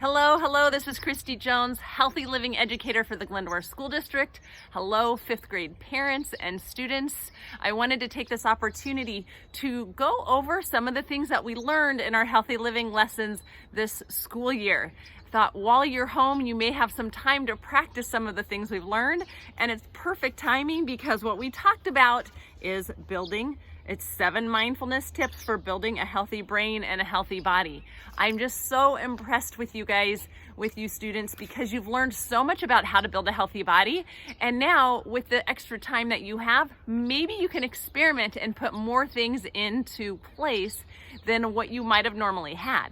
Hello, this is Christy Jones, Healthy Living Educator for the Glendora School District. Hello, fifth grade parents and students. I wanted to take this opportunity to go over some of the things that we learned in our Healthy Living lessons this school year. Thought while you're home, you may have some time to practice some of the things we've learned, and it's perfect timing because what we talked about is it's 7 mindfulness tips for building a healthy brain and a healthy body. I'm just so impressed with you guys, with you students, because you've learned so much about how to build a healthy body. And now with the extra time that you have, maybe you can experiment and put more things into place than what you might have normally had.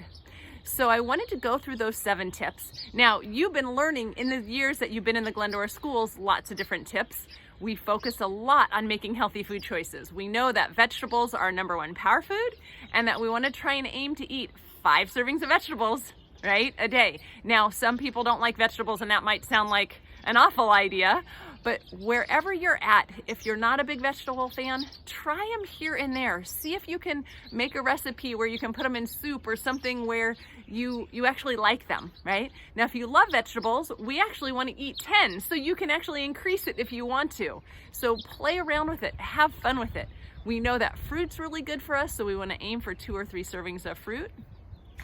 So I wanted to go through those 7 tips. Now, you've been learning in the years that you've been in the Glendora schools, lots of different tips. We focus a lot on making healthy food choices. We know that vegetables are #1 power food and that we want to try and aim to eat 5 servings of vegetables, right, a day. Now, some people don't like vegetables and that might sound like an awful idea, but wherever you're at, if you're not a big vegetable fan, try them here and there. See if you can make a recipe where you can put them in soup or something where you actually like them, right? Now, if you love vegetables, we actually want to eat 10, so you can actually increase it if you want to. So play around with it, have fun with it. We know that fruit's really good for us, so we want to aim for 2 or 3 servings of fruit,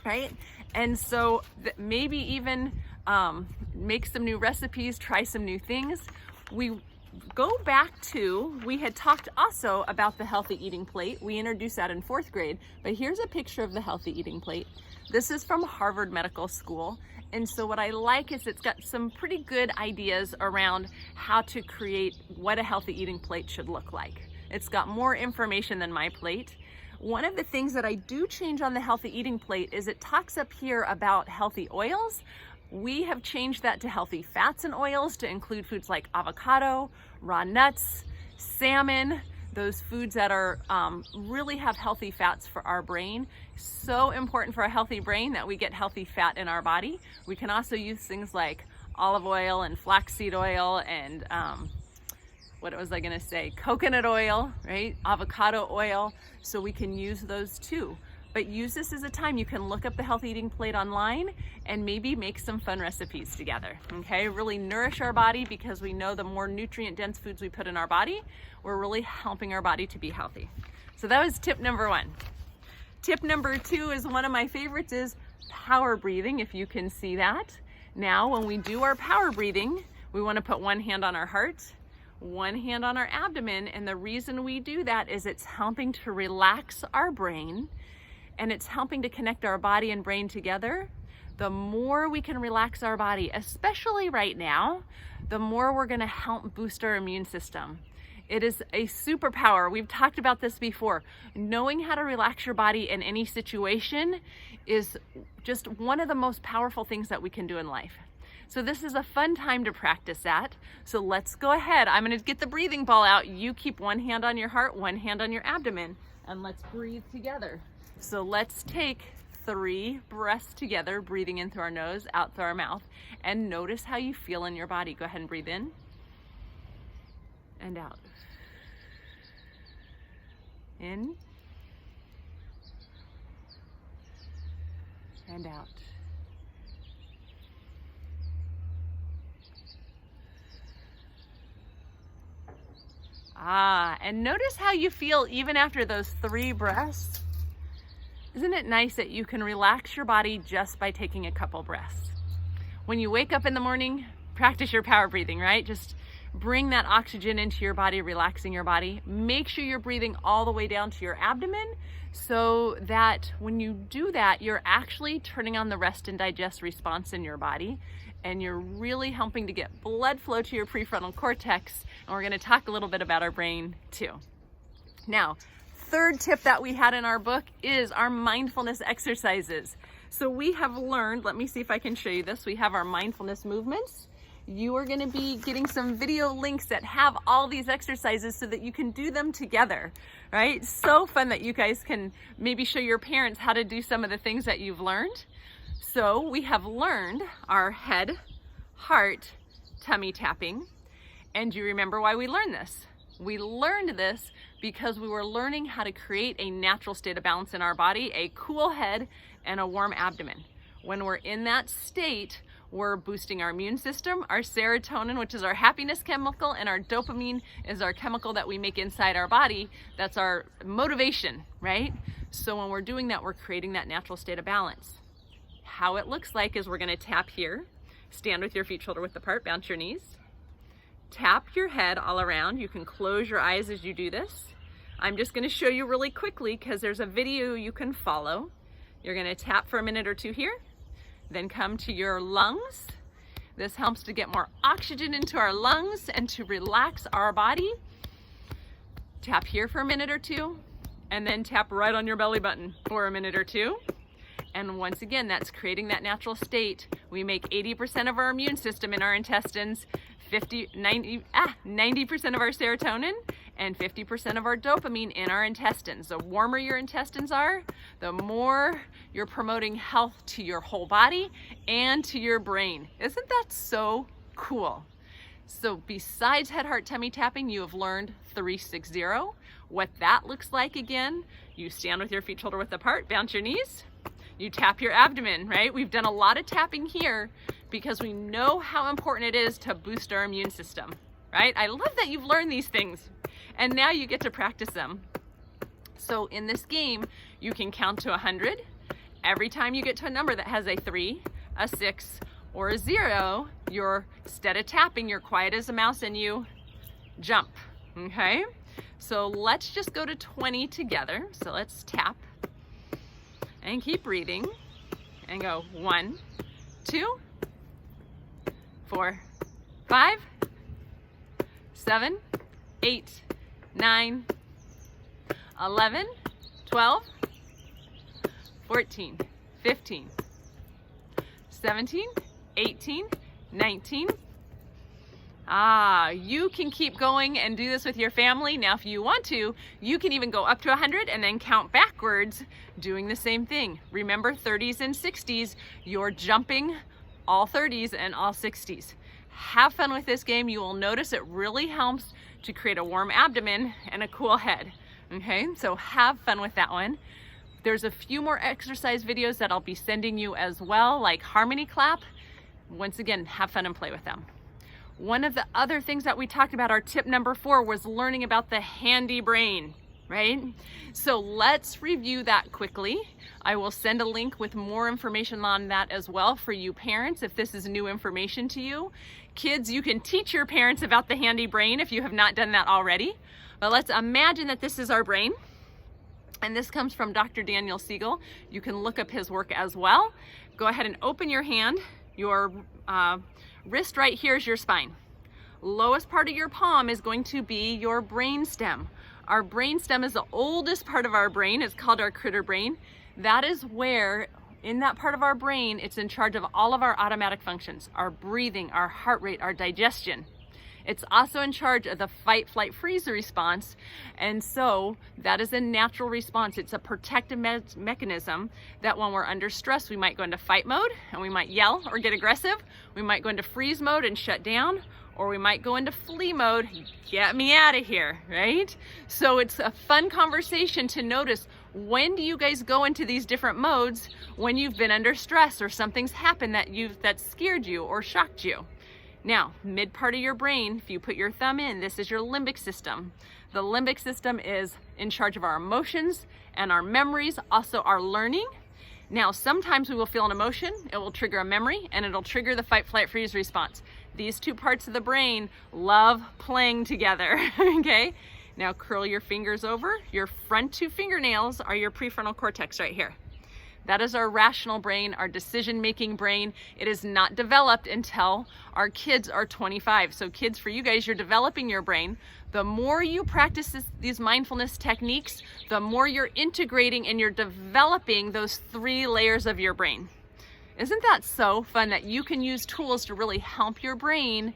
right? And so maybe even make some new recipes, try some new things. We go back to, we had talked also about the healthy eating plate. We introduced that in 4th grade, but here's a picture of the healthy eating plate. This is from Harvard Medical School. And so what I like is it's got some pretty good ideas around how to create what a healthy eating plate should look like. It's got more information than my plate. One of the things that I do change on the healthy eating plate is it talks up here about healthy oils. We have changed that to healthy fats and oils to include foods like avocado, raw nuts, salmon, those foods that are really have healthy fats for our brain. So important for a healthy brain that we get healthy fat in our body. We can also use things like olive oil and flaxseed oil and what was I gonna say? Coconut oil, right? Avocado oil. So we can use those too. But use this as a time you can look up the healthy eating plate online and maybe make some fun recipes together, okay? Really nourish our body because we know the more nutrient dense foods we put in our body, we're really helping our body to be healthy. So that was tip number 1. Tip number 2 is one of my favorites, is power breathing, if you can see that. Now, when we do our power breathing, we wanna put one hand on our heart, one hand on our abdomen, and the reason we do that is it's helping to relax our brain and it's helping to connect our body and brain together. The more we can relax our body, especially right now, the more we're gonna help boost our immune system. It is a superpower. We've talked about this before. Knowing how to relax your body in any situation is just one of the most powerful things that we can do in life. So this is a fun time to practice that. So let's go ahead. I'm gonna get the breathing ball out. You keep one hand on your heart, one hand on your abdomen, and let's breathe together. So let's take 3 breaths together, breathing in through our nose, out through our mouth, and notice how you feel in your body. Go ahead and breathe in and out. In and out. And notice how you feel even after those 3 breaths. Isn't it nice that you can relax your body just by taking a couple breaths? When you wake up in the morning, practice your power breathing, right? Just bring that oxygen into your body, relaxing your body. Make sure you're breathing all the way down to your abdomen so that when you do that, you're actually turning on the rest and digest response in your body, and you're really helping to get blood flow to your prefrontal cortex. And we're gonna talk a little bit about our brain too. Now, 3rd tip that we had in our book is our mindfulness exercises. So we have learned, let me see if I can show you this. We have our mindfulness movements. You are gonna be getting some video links that have all these exercises so that you can do them together, right? So fun that you guys can maybe show your parents how to do some of the things that you've learned. So we have learned our head, heart, tummy tapping. And do you remember why we learned this? We learned this because we were learning how to create a natural state of balance in our body, a cool head and a warm abdomen. When we're in that state, we're boosting our immune system, our serotonin, which is our happiness chemical, and our dopamine is our chemical that we make inside our body. That's our motivation, right? So when we're doing that, we're creating that natural state of balance. How it looks like is we're gonna tap here, stand with your feet shoulder width apart, bounce your knees, tap your head all around. You can close your eyes as you do this. I'm just gonna show you really quickly because there's a video you can follow. You're gonna tap for a minute or two here, then come to your lungs. This helps to get more oxygen into our lungs and to relax our body. Tap here for a minute or two, and then tap right on your belly button for a minute or two. And once again, that's creating that natural state. We make 80% of our immune system in our intestines, 90% of our serotonin, and 50% of our dopamine in our intestines. The warmer your intestines are, the more you're promoting health to your whole body and to your brain. Isn't that so cool? So besides head, heart, tummy tapping, you have learned 360. What that looks like again, you stand with your feet shoulder width apart, bounce your knees, you tap your abdomen, right? We've done a lot of tapping here because we know how important it is to boost our immune system, right? I love that you've learned these things and now you get to practice them. So in this game, you can count to 100. Every time you get to a number that has a 3, a 6, or a 0, you're, instead of tapping, you're quiet as a mouse and you jump, okay? So let's just go to 20 together. So let's tap and keep breathing and go 1, 2, 4, 5, 7, 8, 9, 11, 12, 14, 15, 17, 18, 19. You can keep going and do this with your family. Now, if you want to, you can even go up to 100 and then count backwards, doing the same thing. Remember, 30s and 60s, you're jumping all 30s and all 60s. Have fun with this game. You will notice it really helps to create a warm abdomen and a cool head. Okay, so have fun with that one. There's a few more exercise videos that I'll be sending you as well, like harmony clap. Once again, have fun and play with them. One of the other things that we talked about, our tip number 4, was learning about the handy brain, right? So let's review that quickly. I will send a link with more information on that as well for you parents if this is new information to you. Kids, you can teach your parents about the handy brain if you have not done that already. But let's imagine that this is our brain. And this comes from Dr. Daniel Siegel. You can look up his work as well. Go ahead and open your hand. Your wrist right here is your spine. Lowest part of your palm is going to be your brain stem. Our brain stem is the oldest part of our brain. It's called our critter brain. That is where, in that part of our brain, it's in charge of all of our automatic functions, our breathing, our heart rate, our digestion. It's also in charge of the fight, flight, freeze response. And so that is a natural response. It's a protective mechanism that when we're under stress, we might go into fight mode and we might yell or get aggressive. We might go into freeze mode and shut down, or we might go into flee mode, get me out of here, right? So it's a fun conversation to notice, when do you guys go into these different modes when you've been under stress or something's happened that scared you or shocked you? Now, mid part of your brain, if you put your thumb in, this is your limbic system. The limbic system is in charge of our emotions and our memories, also our learning. Now, sometimes we will feel an emotion, it will trigger a memory, and it'll trigger the fight, flight, freeze response. These two parts of the brain love playing together, okay? Now curl your fingers over. Your front 2 fingernails are your prefrontal cortex right here. That is our rational brain, our decision-making brain. It is not developed until our kids are 25. So kids, for you guys, you're developing your brain. The more you practice these mindfulness techniques, the more you're integrating and you're developing those 3 layers of your brain. Isn't that so fun that you can use tools to really help your brain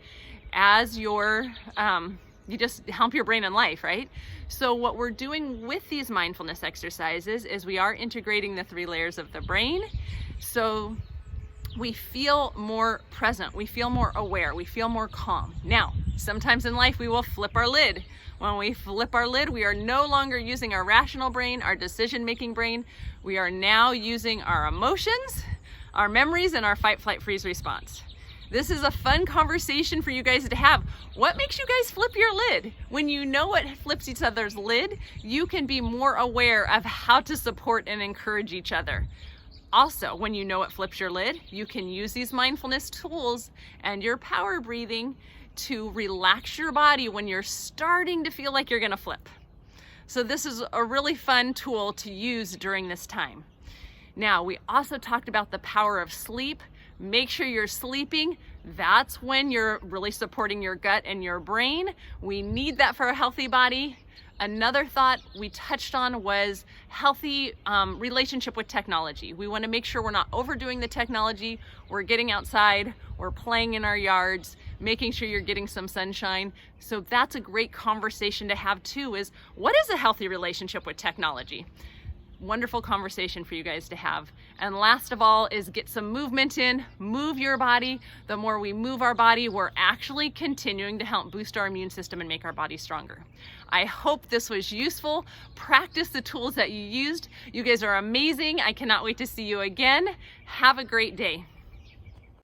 as your, you just help your brain in life, right? So what we're doing with these mindfulness exercises is we are integrating the 3 layers of the brain. So we feel more present, we feel more aware, we feel more calm. Now, sometimes in life we will flip our lid. When we flip our lid, we are no longer using our rational brain, our decision-making brain. We are now using our emotions, our memories and our fight, flight, freeze response. This is a fun conversation for you guys to have. What makes you guys flip your lid? When you know what flips each other's lid, you can be more aware of how to support and encourage each other. Also, when you know what flips your lid, you can use these mindfulness tools and your power breathing to relax your body when you're starting to feel like you're gonna flip. So this is a really fun tool to use during this time. Now, we also talked about the power of sleep. Make sure you're sleeping. That's when you're really supporting your gut and your brain. We need that for a healthy body. Another thought we touched on was healthy relationship with technology. We want to make sure we're not overdoing the technology. We're getting outside, we're playing in our yards, making sure you're getting some sunshine. So that's a great conversation to have too, is what is a healthy relationship with technology? Wonderful conversation for you guys to have. And last of all is get some movement in, move your body. The more we move our body, we're actually continuing to help boost our immune system and make our body stronger. I hope this was useful. Practice the tools that you used. You guys are amazing. I cannot wait to see you again. Have a great day.